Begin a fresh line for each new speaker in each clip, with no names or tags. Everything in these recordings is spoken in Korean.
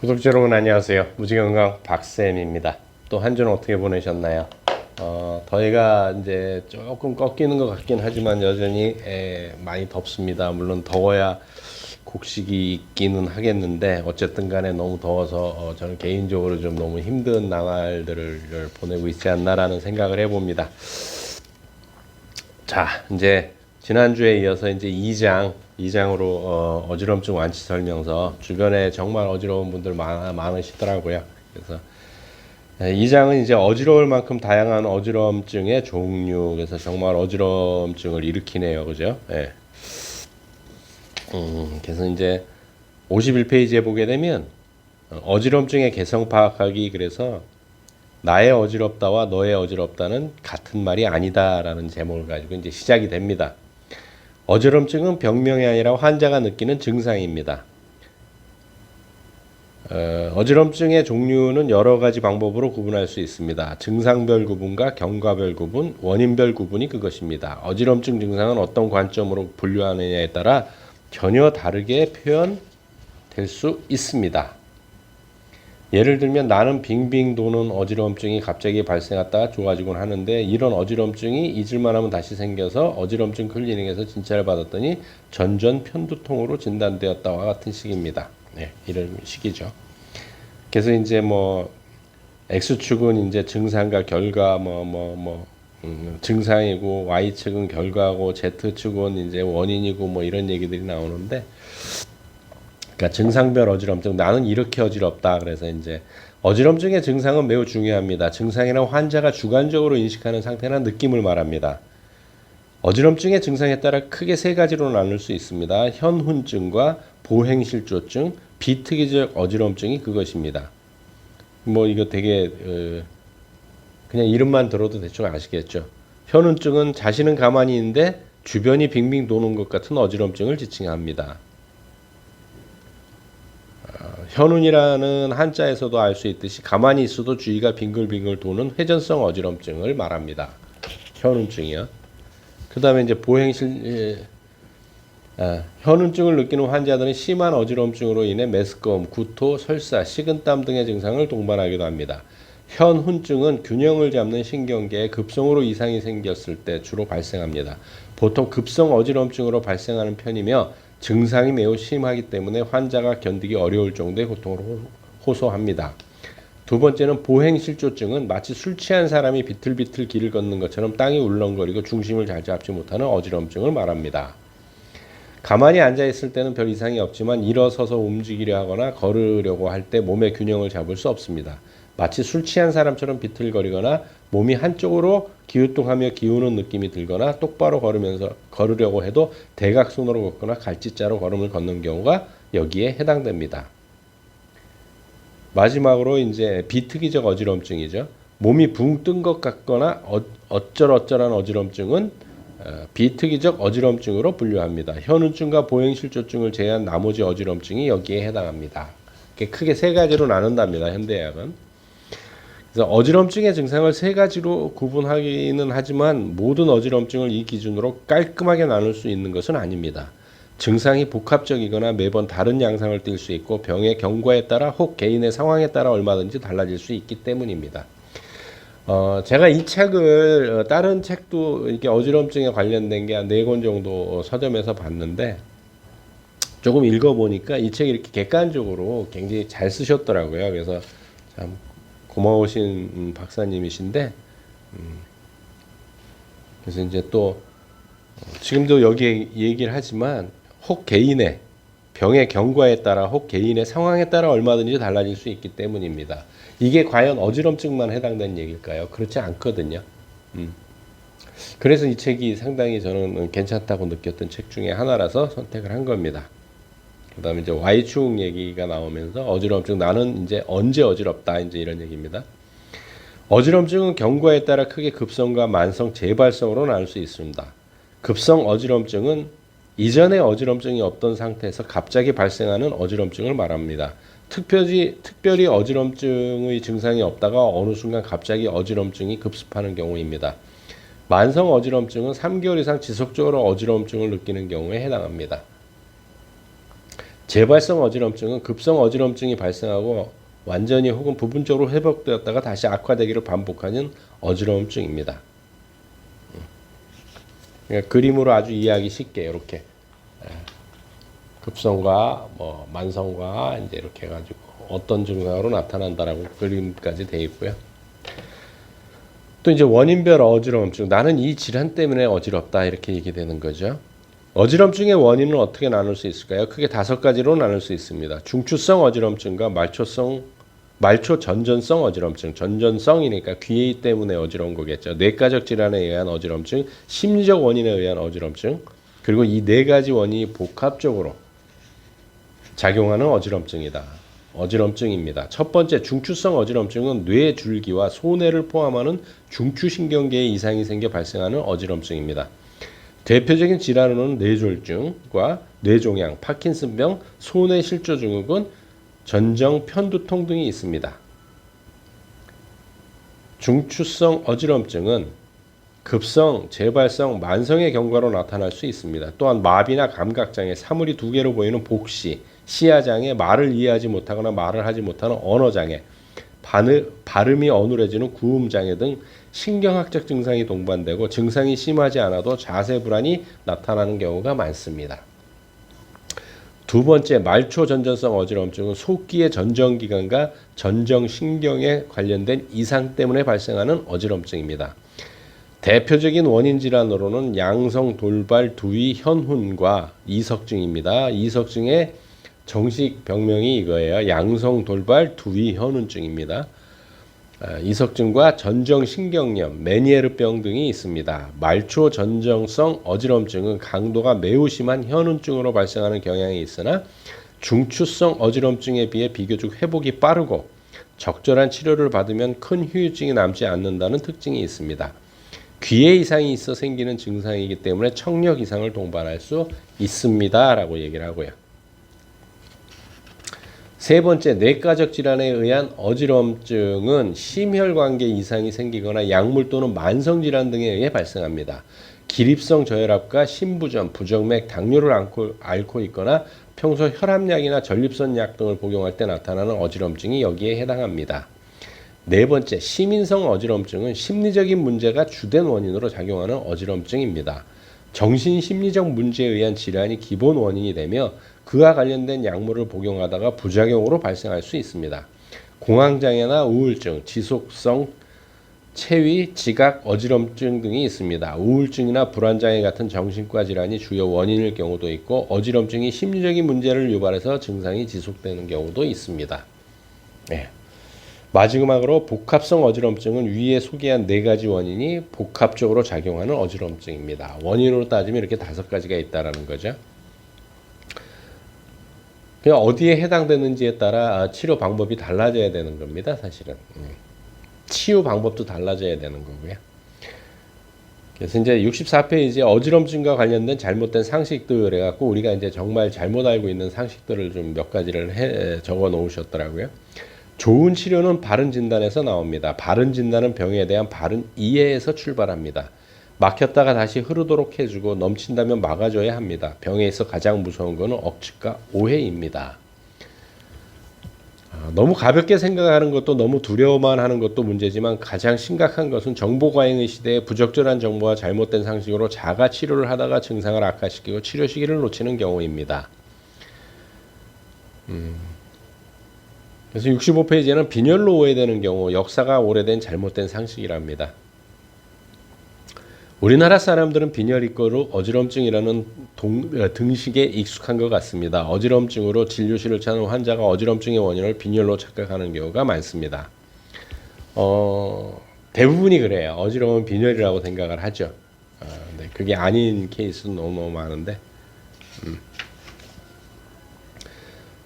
구독자 여러분 안녕하세요. 무지건강 박쌤입니다. 또 한 주는 어떻게 보내셨나요? 더위가 이제 조금 꺾이는 것 같긴 하지만 여전히 많이 덥습니다. 물론 더워야 곡식이 있기는 하겠는데 어쨌든 간에 너무 더워서 저는 개인적으로 좀 너무 힘든 나날들을 보내고 있지 않나라는 생각을 해봅니다. 자, 이제 지난주에 이어서 이제 2장으로 어지럼증 완치 설명서, 주변에 정말 어지러운 분들 많으시더라고요. 그래서 2장은 이제 어지러울 만큼 다양한 어지럼증의 종류, 그래서 정말 어지럼증을 일으키네요. 그죠? 예. 그래서 이제 51페이지에 보게 되면 어지럼증의 개성 파악하기, 그래서 나의 어지럽다와 너의 어지럽다는 같은 말이 아니다라는 제목을 가지고 이제 시작이 됩니다. 어지럼증은 병명이 아니라 환자가 느끼는 증상입니다. 어지럼증의 종류는 여러 가지 방법으로 구분할 수 있습니다. 증상별 구분과 경과별 구분, 원인별 구분이 그것입니다. 어지럼증 증상은 어떤 관점으로 분류하느냐에 따라 전혀 다르게 표현될 수 있습니다. 예를 들면 나는 빙빙 도는 어지럼증이 갑자기 발생했다가 좋아지곤 하는데, 이런 어지럼증이 잊을만 하면 다시 생겨서 어지럼증 클리닉에서 진찰을 받았더니 전전 편두통으로 진단되었다와 같은 식입니다. 네, 이런 식이죠. 그래서 이제 뭐 X축은 이제 증상과 결과 증상이고, Y축은 결과고, Z축은 이제 원인이고, 뭐 이런 얘기들이 나오는데, 그러니까 증상별 어지럼증, 나는 이렇게 어지럽다. 그래서 이제 어지럼증의 증상은 매우 중요합니다. 증상이란 환자가 주관적으로 인식하는 상태나 느낌을 말합니다. 어지럼증의 증상에 따라 크게 세 가지로 나눌 수 있습니다. 현훈증과 보행실조증, 비특이적 어지럼증이 그것입니다. 뭐 이거 되게 그냥 이름만 들어도 대충 아시겠죠. 현훈증은 자신은 가만히 있는데 주변이 빙빙 도는 것 같은 어지럼증을 지칭합니다. 현운이라는 한자에서도 알 수 있듯이 가만히 있어도 주위가 빙글빙글 도는 회전성 어지럼증을 말합니다. 현운증이요. 그 다음에 이제 현운증을 느끼는 환자들은 심한 어지럼증으로 인해 메스꺼움, 구토, 설사, 식은땀 등의 증상을 동반하기도 합니다. 현훈증은 균형을 잡는 신경계에 급성으로 이상이 생겼을 때 주로 발생합니다. 보통 급성 어지럼증으로 발생하는 편이며 증상이 매우 심하기 때문에 환자가 견디기 어려울 정도의 고통을 호소합니다. 두 번째는 보행실조증은 마치 술 취한 사람이 비틀비틀 길을 걷는 것처럼 땅이 울렁거리고 중심을 잘 잡지 못하는 어지럼증을 말합니다. 가만히 앉아있을 때는 별 이상이 없지만 일어서서 움직이려 하거나 걸으려고 할 때 몸의 균형을 잡을 수 없습니다. 마치 술 취한 사람처럼 비틀거리거나 몸이 한쪽으로 기우뚱하며 기우는 느낌이 들거나 똑바로 걸으려고 해도 대각선으로 걷거나 갈짓자로 걸음을 걷는 경우가 여기에 해당됩니다. 마지막으로 이제 비특이적 어지럼증이죠. 몸이 붕 뜬 것 같거나 어쩔어쩔한 어지럼증은 비특이적 어지럼증으로 분류합니다. 현운증과 보행실조증을 제외한 나머지 어지럼증이 여기에 해당합니다. 크게 세 가지로 나눈답니다. 현대의학은. 그래서 어지럼증의 증상을 세 가지로 구분하기는 하지만 모든 어지럼증을 이 기준으로 깔끔하게 나눌 수 있는 것은 아닙니다. 증상이 복합적이거나 매번 다른 양상을 띌 수 있고 병의 경과에 따라 혹 개인의 상황에 따라 얼마든지 달라질 수 있기 때문입니다. 제가 이 책을 다른 책도 이렇게 어지럼증에 관련된 게 한 4권 정도 서점에서 봤는데, 조금 읽어보니까 이 책이 이렇게 객관적으로 굉장히 잘 쓰셨더라고요. 그래서 참 고마우신 박사님이신데, 그래서 이제 또 지금도 여기 얘기를 하지만 혹 개인의 병의 경과에 따라 혹 개인의 상황에 따라 얼마든지 달라질 수 있기 때문입니다. 이게 과연 어지럼증만 해당되는 얘기일까요? 그렇지 않거든요. 그래서 이 책이 상당히 저는 괜찮다고 느꼈던 책 중에 하나라서 선택을 한 겁니다. 그 다음에 이제 Y축 얘기가 나오면서 어지럼증, 나는 이제 언제 어지럽다, 이제 이런 얘기입니다. 어지럼증은 경과에 따라 크게 급성과 만성, 재발성으로 나눌 수 있습니다. 급성 어지럼증은 이전에 어지럼증이 없던 상태에서 갑자기 발생하는 어지럼증을 말합니다. 특별히 어지럼증의 증상이 없다가 어느 순간 갑자기 어지럼증이 급습하는 경우입니다. 만성 어지럼증은 3개월 이상 지속적으로 어지럼증을 느끼는 경우에 해당합니다. 재발성 어지럼증은 급성 어지럼증이 발생하고 완전히 혹은 부분적으로 회복되었다가 다시 악화되기를 반복하는 어지럼증입니다. 그러니까 그림으로 아주 이해하기 쉽게 이렇게 급성과 뭐 만성과 이제 이렇게 해가지고 어떤 증상으로 나타난다라고 그림까지 돼 있고요. 또 이제 원인별 어지럼증, 나는 이 질환 때문에 어지럽다 이렇게 얘기되는 거죠. 어지럼증의 원인은 어떻게 나눌 수 있을까요? 크게 5가지로 나눌 수 있습니다. 중추성 어지럼증과 말초 전전성 어지럼증, 전전성이니까 귀 때문에 어지러운 거겠죠. 뇌과적 질환에 의한 어지럼증, 심리적 원인에 의한 어지럼증, 그리고 이 4가지 원인이 복합적으로 작용하는 어지럼증입니다. 첫 번째 중추성 어지럼증은 뇌줄기와 소뇌를 포함하는 중추신경계에 이상이 생겨 발생하는 어지럼증입니다. 대표적인 질환으로는 뇌졸중과 뇌종양, 파킨슨병, 소뇌실조증후군, 전정 편두통 등이 있습니다. 중추성 어지럼증은 급성, 재발성, 만성의 경과로 나타날 수 있습니다. 또한 마비나 감각장애, 사물이 2개로 보이는 복시, 시야장애, 말을 이해하지 못하거나 말을 하지 못하는 언어장애, 발음이 어눌해지는 구음장애 등 신경학적 증상이 동반되고 증상이 심하지 않아도 자세 불안이 나타나는 경우가 많습니다. 두 번째, 말초전전성 어지럼증은 속기의 전정기관과 전정신경에 관련된 이상 때문에 발생하는 어지럼증입니다. 대표적인 원인 질환으로는 양성 돌발 두위 현훈과 이석증입니다. 이석증의 정식 병명이 이거예요. 양성 돌발 두위 현훈증입니다. 이석증과 전정신경염, 메니에르병 등이 있습니다. 말초 전정성 어지럼증은 강도가 매우 심한 현훈증으로 발생하는 경향이 있으나 중추성 어지럼증에 비해 비교적 회복이 빠르고 적절한 치료를 받으면 큰 후유증이 남지 않는다는 특징이 있습니다. 귀에 이상이 있어 생기는 증상이기 때문에 청력 이상을 동반할 수 있습니다. 라고 얘기를 하고요. 세 번째, 뇌과적 질환에 의한 어지럼증은 심혈관계 이상이 생기거나 약물 또는 만성질환 등에 의해 발생합니다. 기립성 저혈압과 심부전, 부정맥, 당뇨를 앓고 있거나 평소 혈압약이나 전립선 약 등을 복용할 때 나타나는 어지럼증이 여기에 해당합니다. 네 번째, 시민성 어지럼증은 심리적인 문제가 주된 원인으로 작용하는 어지럼증입니다. 정신심리적 문제에 의한 질환이 기본 원인이 되며 그와 관련된 약물을 복용하다가 부작용으로 발생할 수 있습니다. 공황장애나 우울증, 지속성 체위, 지각, 어지럼증 등이 있습니다. 우울증이나 불안장애 같은 정신과 질환이 주요 원인일 경우도 있고 어지럼증이 심리적인 문제를 유발해서 증상이 지속되는 경우도 있습니다. 네. 마지막으로 복합성 어지럼증은 위에 소개한 4가지 원인이 복합적으로 작용하는 어지럼증입니다. 원인으로 따지면 이렇게 5가지가 있다라는 거죠. 그냥 어디에 해당되는지에 따라 치료 방법이 달라져야 되는 겁니다. 사실은 치유 방법도 달라져야 되는 거고요. 그래서 이제 64페이지에 어지럼증과 관련된 잘못된 상식들 해갖고 우리가 이제 정말 잘못 알고 있는 상식들을 좀 몇 가지를 적어 놓으셨더라고요. 좋은 치료는 바른 진단에서 나옵니다. 바른 진단은 병에 대한 바른 이해에서 출발합니다. 막혔다가 다시 흐르도록 해주고 넘친다면 막아줘야 합니다. 병에 있어 가장 무서운 것은 억측과 오해입니다. 너무 가볍게 생각하는 것도 너무 두려워만 하는 것도 문제지만 가장 심각한 것은 정보과잉의 시대에 부적절한 정보와 잘못된 상식으로 자가 치료를 하다가 증상을 악화시키고 치료 시기를 놓치는 경우입니다. 그래서 65페이지에는 빈혈로 오해되는 경우 역사가 오래된 잘못된 상식이랍니다. 우리나라 사람들은 빈혈 이꼬르 어지럼증이라는 등식에 익숙한 것 같습니다. 어지럼증으로 진료실을 찾는 환자가 어지럼증의 원인을 빈혈로 착각하는 경우가 많습니다. 대부분이 그래요. 어지러움은 빈혈이라고 생각을 하죠. 네, 그게 아닌 케이스는 너무 많은데.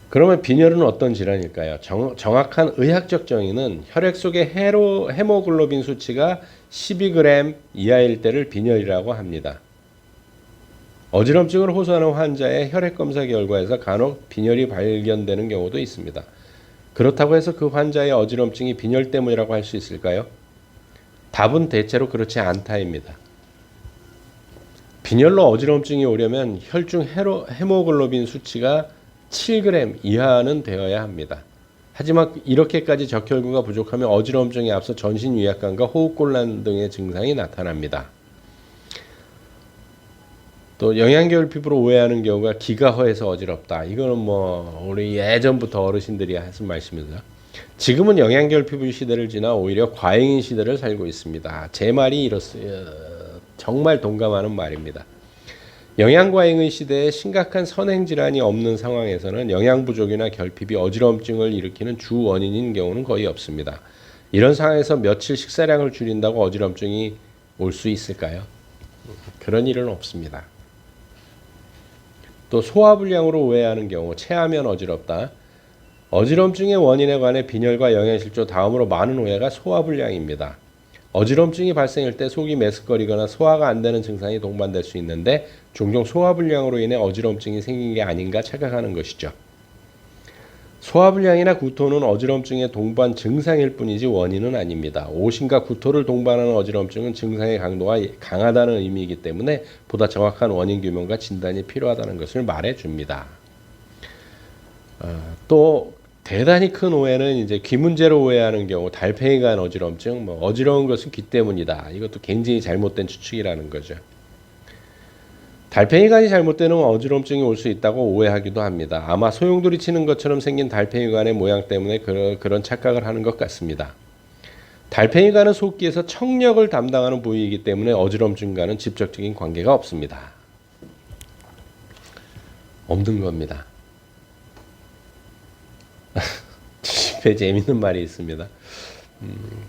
그러면 빈혈은 어떤 질환일까요? 정확한 의학적 정의는 혈액 속의 헤모글로빈 수치가 12g 이하일 때를 빈혈이라고 합니다. 어지럼증을 호소하는 환자의 혈액검사 결과에서 간혹 빈혈이 발견되는 경우도 있습니다. 그렇다고 해서 그 환자의 어지럼증이 빈혈 때문이라고 할 수 있을까요? 답은 대체로 그렇지 않다입니다. 빈혈로 어지럼증이 오려면 혈중 헤모글로빈 수치가 7g 이하는 되어야 합니다. 하지만 이렇게까지 적혈구가 부족하면 어지러움증에 앞서 전신 위압감과 호흡곤란 등의 증상이 나타납니다. 또 영양결 피부로 오해하는 경우가 기가 허해서 어지럽다. 이거는 뭐 우리 예전부터 어르신들이 하신 말씀입니다. 지금은 영양결 피부 시대를 지나 오히려 과잉인 시대를 살고 있습니다. 제 말이 이렇습니다. 정말 동감하는 말입니다. 영양과잉의 시대에 심각한 선행질환이 없는 상황에서는 영양 부족이나 결핍이 어지러움증을 일으키는 주 원인인 경우는 거의 없습니다. 이런 상황에서 며칠 식사량을 줄인다고 어지러움증이 올 수 있을까요? 그런 일은 없습니다. 또 소화불량으로 오해하는 경우 체하면 어지럽다. 어지러움증의 원인에 관해 빈혈과 영양실조 다음으로 많은 오해가 소화불량입니다. 어지러움증이 발생할 때 속이 메스꺼리거나 소화가 안 되는 증상이 동반될 수 있는데 종종 소화불량으로 인해 어지러움증이 생긴 게 아닌가 착각하는 것이죠. 소화불량이나 구토는 어지러움증의 동반 증상일 뿐이지 원인은 아닙니다. 오심과 구토를 동반하는 어지러움증은 증상의 강도가 강하다는 의미이기 때문에 보다 정확한 원인 규명과 진단이 필요하다는 것을 말해줍니다. 또 대단히 큰 오해는 이제 귀 문제로 오해하는 경우 달팽이가 한 어지러움증, 뭐 어지러운 것은 귀 때문이다. 이것도 굉장히 잘못된 추측이라는 거죠. 달팽이관이 잘못되는 어지러움증이 올 수 있다고 오해하기도 합니다. 아마 소용돌이 치는 것처럼 생긴 달팽이관의 모양 때문에 그런 착각을 하는 것 같습니다. 달팽이관은 속기에서 청력을 담당하는 부위이기 때문에 어지러움증과는 직접적인 관계가 없습니다. 없는 겁니다. 집에 재밌는 말이 있습니다.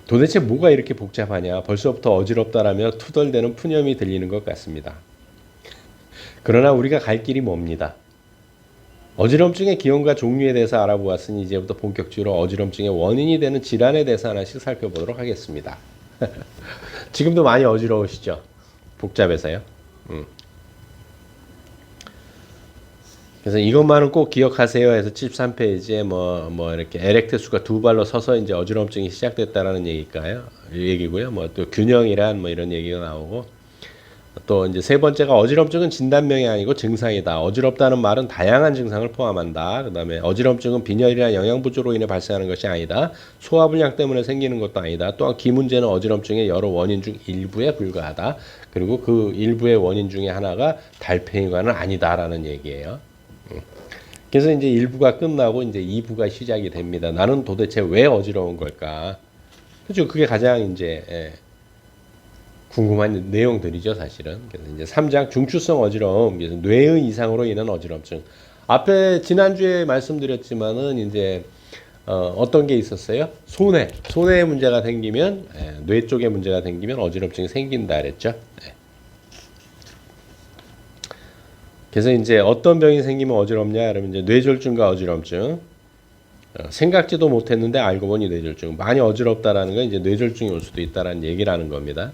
도대체 뭐가 이렇게 복잡하냐? 벌써부터 어지럽다라며 투덜대는 푸념이 들리는 것 같습니다. 그러나 우리가 갈 길이 멉니다. 어지럼증의 기원과 종류에 대해서 알아보았으니 이제부터 본격적으로 어지럼증의 원인이 되는 질환에 대해서 하나씩 살펴보도록 하겠습니다. 지금도 많이 어지러우시죠? 복잡해서요. 그래서 이것만은 꼭 기억하세요 해서 73페이지에 뭐 이렇게 에렉테수가 두 발로 서서 이제 어지럼증이 시작됐다라는 얘기고요. 뭐 또 균형이란 뭐 이런 얘기가 나오고, 또 이제 세 번째가 어지럼증은 진단명이 아니고 증상이다. 어지럽다는 말은 다양한 증상을 포함한다. 그다음에 어지럼증은 빈혈이나 영양 부족으로 인해 발생하는 것이 아니다. 소화불량 때문에 생기는 것도 아니다. 또한 귀 문제는 어지럼증의 여러 원인 중 일부에 불과하다. 그리고 그 일부의 원인 중에 하나가 달팽이관은 아니다라는 얘기예요. 그래서 이제 1부가 끝나고 이제 2부가 시작이 됩니다. 나는 도대체 왜 어지러운 걸까? 그렇죠. 그게 가장 이제 궁금한 내용들이죠, 사실은. 그래서 이제 3장 중추성 어지러움, 그래서 뇌의 이상으로 인한 어지럼증. 앞에 지난주에 말씀드렸지만은 이제 어떤 게 있었어요? 손해에 문제가 생기면, 뇌 쪽에 문제가 생기면 어지럼증이 생긴다 그랬죠. 그래서 이제 어떤 병이 생기면 어지럽냐? 그러면 이제 뇌졸중과 어지럼증. 생각지도 못했는데 알고 보니 뇌졸중. 많이 어지럽다라는 건 이제 뇌졸중이 올 수도 있다라는 얘기라는 겁니다.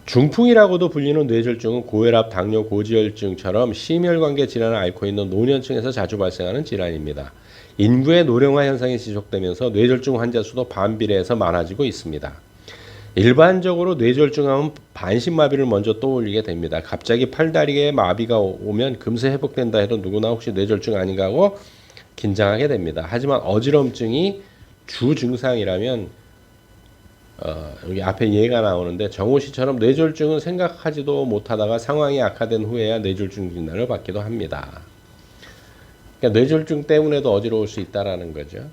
중풍이라고도 불리는 뇌졸중은 고혈압, 당뇨, 고지혈증처럼 심혈관계 질환을 앓고 있는 노년층에서 자주 발생하는 질환입니다. 인구의 노령화 현상이 지속되면서 뇌졸중 환자 수도 반비례해서 많아지고 있습니다. 일반적으로 뇌졸중하면 반신마비를 먼저 떠올리게 됩니다. 갑자기 팔다리에 마비가 오면 금세 회복된다 해도 누구나 혹시 뇌졸중 아닌가 하고 긴장하게 됩니다. 하지만 어지럼증이 주 증상이라면 여기 앞에 예가 나오는데 정호 씨처럼 뇌졸중은 생각하지도 못하다가 상황이 악화된 후에야 뇌졸중 진단을 받기도 합니다. 그러니까 뇌졸중 때문에도 어지러울 수 있다라는 거죠.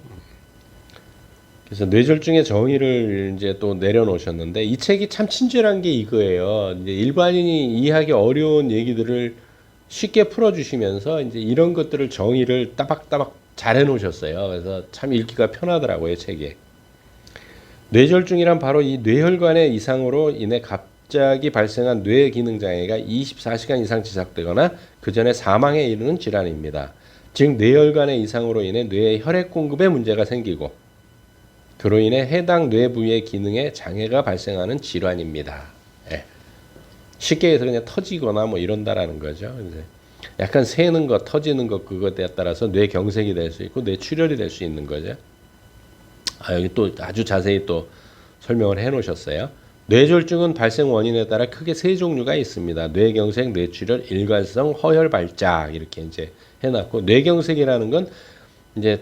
그래서 뇌졸중의 정의를 이제 또 내려놓으셨는데 이 책이 참 친절한 게 이거예요. 이제 일반인이 이해하기 어려운 얘기들을 쉽게 풀어주시면서 이제 이런 것들을 정의를 따박따박 잘 해놓으셨어요. 그래서 참 읽기가 편하더라고요, 책에. 뇌졸중이란 바로 이 뇌혈관의 이상으로 인해 갑자기 발생한 뇌 기능 장애가 24시간 이상 지속되거나 그 전에 사망에 이르는 질환입니다. 즉 뇌혈관의 이상으로 인해 뇌의 혈액 공급에 문제가 생기고 그로 인해 해당 뇌 부위의 기능에 장애가 발생하는 질환입니다. 쉽게 해서 그냥 터지거나 뭐 이런다라는 거죠. 약간 새는 것, 터지는 것 그것에 따라서 뇌 경색이 될 수 있고 뇌 출혈이 될 수 있는 거죠. 여기 또 아주 자세히 또 설명을 해 놓으셨어요. 뇌졸중은 발생 원인에 따라 크게 세 종류가 있습니다. 뇌경색, 뇌출혈, 일관성 허혈 발작 이렇게 이제 해놨고 뇌경색이라는 건 이제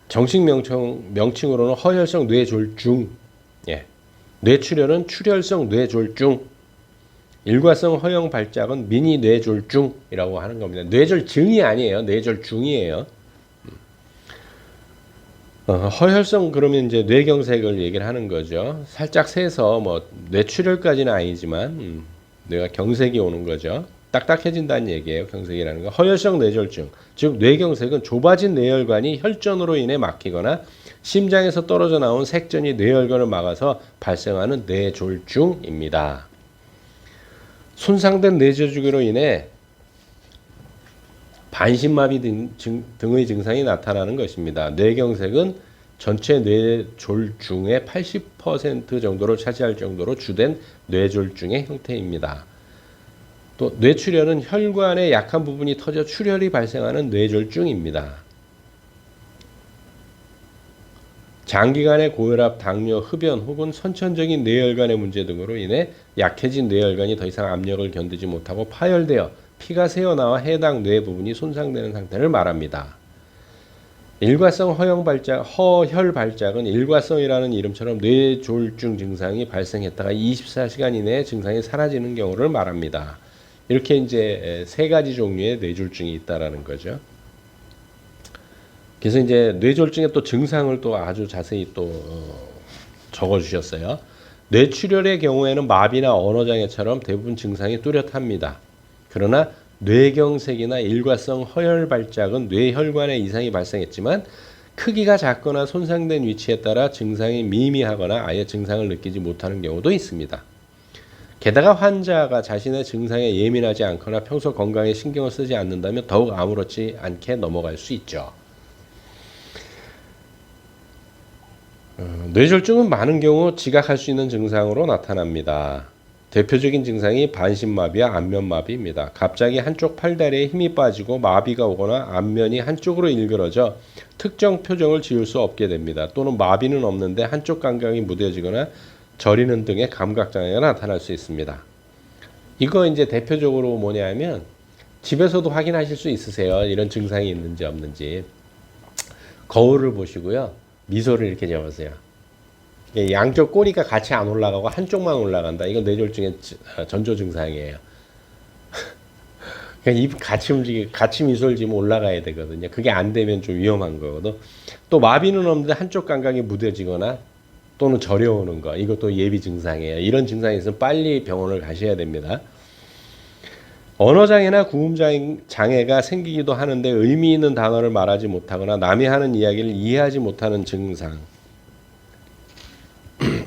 정식 명칭으로는 허혈성 뇌졸중, 예. 뇌출혈은 출혈성 뇌졸중, 일관성 허용 발작은 미니 뇌졸중이라고 하는 겁니다. 뇌졸증이 아니에요. 뇌졸중이에요. 허혈성 그러면 이제 뇌경색을 얘기를 하는 거죠. 살짝 세서 뭐 뇌출혈까지는 아니지만 뇌가 경색이 오는 거죠. 딱딱해진다는 얘기예요. 경색이라는 거. 허혈성 뇌졸중, 즉 뇌경색은 좁아진 뇌혈관이 혈전으로 인해 막히거나 심장에서 떨어져 나온 색전이 뇌혈관을 막아서 발생하는 뇌졸중입니다. 손상된 뇌저주기로 인해 반신마비 등의 증상이 나타나는 것입니다. 뇌경색은 전체 뇌졸중의 80% 정도를 차지할 정도로 주된 뇌졸중의 형태입니다. 또 뇌출혈은 혈관의 약한 부분이 터져 출혈이 발생하는 뇌졸중입니다. 장기간의 고혈압, 당뇨, 흡연 혹은 선천적인 뇌혈관의 문제 등으로 인해 약해진 뇌혈관이 더 이상 압력을 견디지 못하고 파열되어 피가 새어나와 해당 뇌 부분이 손상되는 상태를 말합니다. 일과성 허혈 발작은 일과성이라는 이름처럼 뇌졸중 증상이 발생했다가 24시간 이내에 증상이 사라지는 경우를 말합니다. 이렇게 이제 세 가지 종류의 뇌졸중이 있다라는 거죠. 그래서 이제 뇌졸중의 또 증상을 또 아주 자세히 또 적어 주셨어요. 뇌출혈의 경우에는 마비나 언어장애처럼 대부분 증상이 뚜렷합니다. 그러나 뇌경색이나 일과성 허혈 발작은 뇌혈관에 이상이 발생했지만 크기가 작거나 손상된 위치에 따라 증상이 미미하거나 아예 증상을 느끼지 못하는 경우도 있습니다. 게다가 환자가 자신의 증상에 예민하지 않거나 평소 건강에 신경을 쓰지 않는다면 더욱 아무렇지 않게 넘어갈 수 있죠. 뇌졸중은 많은 경우 지각할 수 있는 증상으로 나타납니다. 대표적인 증상이 반신마비와 안면마비입니다. 갑자기 한쪽 팔다리에 힘이 빠지고 마비가 오거나 안면이 한쪽으로 일그러져 특정 표정을 지을 수 없게 됩니다. 또는 마비는 없는데 한쪽 감각이 무뎌지거나 저리는 등의 감각장애가 나타날 수 있습니다. 이거 이제 대표적으로 뭐냐면 집에서도 확인하실 수 있으세요. 이런 증상이 있는지 없는지. 거울을 보시고요. 미소를 이렇게 지어보세요. 양쪽 꼬리가 같이 안 올라가고 한쪽만 올라간다. 이건 뇌졸중의 전조 증상이에요. 그러니까 입 같이 미소를 지으면 올라가야 되거든요. 그게 안 되면 좀 위험한 거거든. 또 마비는 없는데 한쪽 감각이 무뎌지거나 또는 저려오는 거. 이것도 예비 증상이에요. 이런 증상이 있으면 빨리 병원을 가셔야 됩니다. 언어장애나 구음장애가 생기기도 하는데 의미 있는 단어를 말하지 못하거나 남이 하는 이야기를 이해하지 못하는 증상.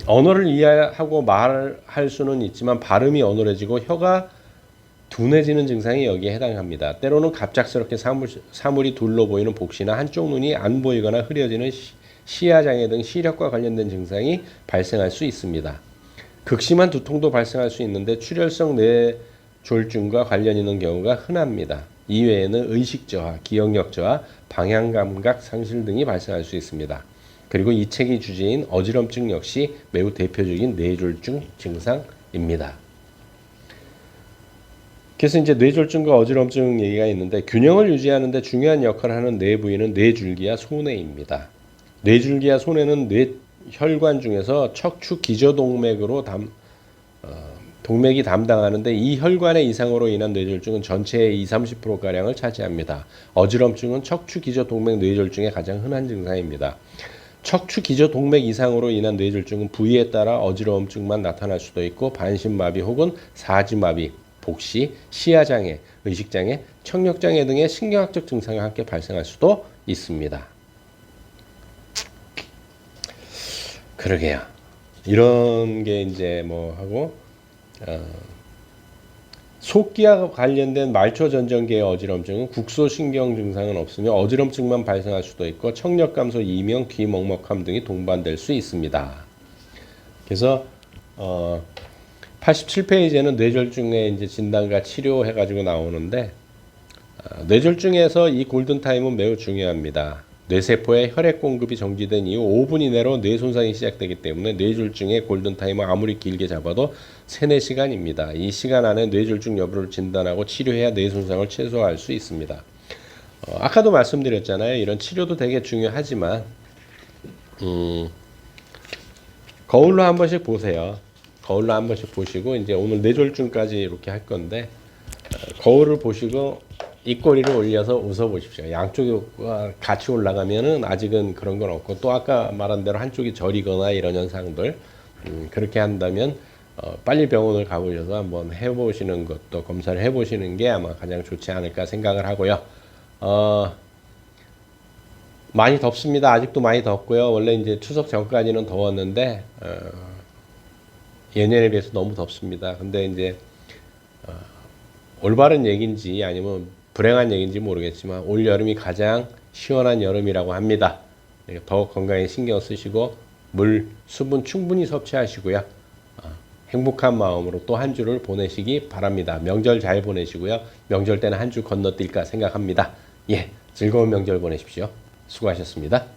언어를 이해하고 말할 수는 있지만 발음이 어눌해지고 혀가 둔해지는 증상이 여기에 해당합니다. 때로는 갑작스럽게 사물이 둘러 보이는 복시나 한쪽 눈이 안 보이거나 흐려지는 시야장애 등 시력과 관련된 증상이 발생할 수 있습니다. 극심한 두통도 발생할 수 있는데 출혈성 뇌졸중과 관련 있는 경우가 흔합니다. 이외에는 의식저하, 기억력 저하, 방향감각 상실 등이 발생할 수 있습니다. 그리고 이 책의 주제인 어지럼증 역시 매우 대표적인 뇌졸중 증상입니다. 그래서 이제 뇌졸중과 어지럼증 얘기가 있는데 균형을 유지하는 데 중요한 역할을 하는 뇌 부위는 뇌줄기와 소뇌입니다. 뇌줄기와 소뇌는 뇌혈관 중에서 척추 기저동맥으로 동맥이 담당하는데 이 혈관의 이상으로 인한 뇌졸중은 전체의 20-30%가량을 차지합니다. 어지럼증은 척추 기저동맥 뇌졸중의 가장 흔한 증상입니다. 척추 기저동맥 이상으로 인한 뇌졸중은 부위에 따라 어지러움증만 나타날 수도 있고 반신마비 혹은 사지마비, 복시, 시야장애, 의식장애, 청력장애 등의 신경학적 증상과 함께 발생할 수도 있습니다. 그러게요. 이런 게 이제 뭐 하고 속기와 관련된 말초전정계의 어지럼증은 국소신경 증상은 없으며 어지럼증만 발생할 수도 있고 청력감소, 이명, 귀 먹먹함 등이 동반될 수 있습니다. 그래서 87페이지에는 뇌졸중의 이제 진단과 치료해가지고 나오는데 뇌졸중에서 이 골든타임은 매우 중요합니다. 뇌세포의 혈액 공급이 정지된 이후 5분 이내로 뇌 손상이 시작되기 때문에 뇌졸중의 골든타임은 아무리 길게 잡아도 3, 4시간입니다. 이 시간 안에 뇌졸중 여부를 진단하고 치료해야 뇌 손상을 최소화할 수 있습니다. 아까도 말씀드렸잖아요. 이런 치료도 되게 중요하지만 거울로 한 번씩 보세요. 거울로 한 번씩 보시고 이제 오늘 뇌졸중까지 이렇게 할 건데 거울을 보시고 입꼬리를 올려서 웃어 보십시오. 양쪽이 같이 올라가면은 아직은 그런 건 없고 또 아까 말한 대로 한쪽이 저리거나 이런 현상들 그렇게 한다면 빨리 병원을 가보셔서 한번 해보시는 것도 검사를 해보시는 게 아마 가장 좋지 않을까 생각을 하고요. 많이 덥습니다. 아직도 많이 덥고요. 원래 이제 추석 전까지는 더웠는데 예년에 비해서 너무 덥습니다. 근데 이제 올바른 얘기인지 아니면 불행한 얘기인지 모르겠지만 올 여름이 가장 시원한 여름이라고 합니다. 더 건강에 신경 쓰시고 물, 수분 충분히 섭취하시고요. 행복한 마음으로 또 한 주를 보내시기 바랍니다. 명절 잘 보내시고요. 명절 때는 한 주 건너뛸까 생각합니다. 예, 즐거운 명절 보내십시오. 수고하셨습니다.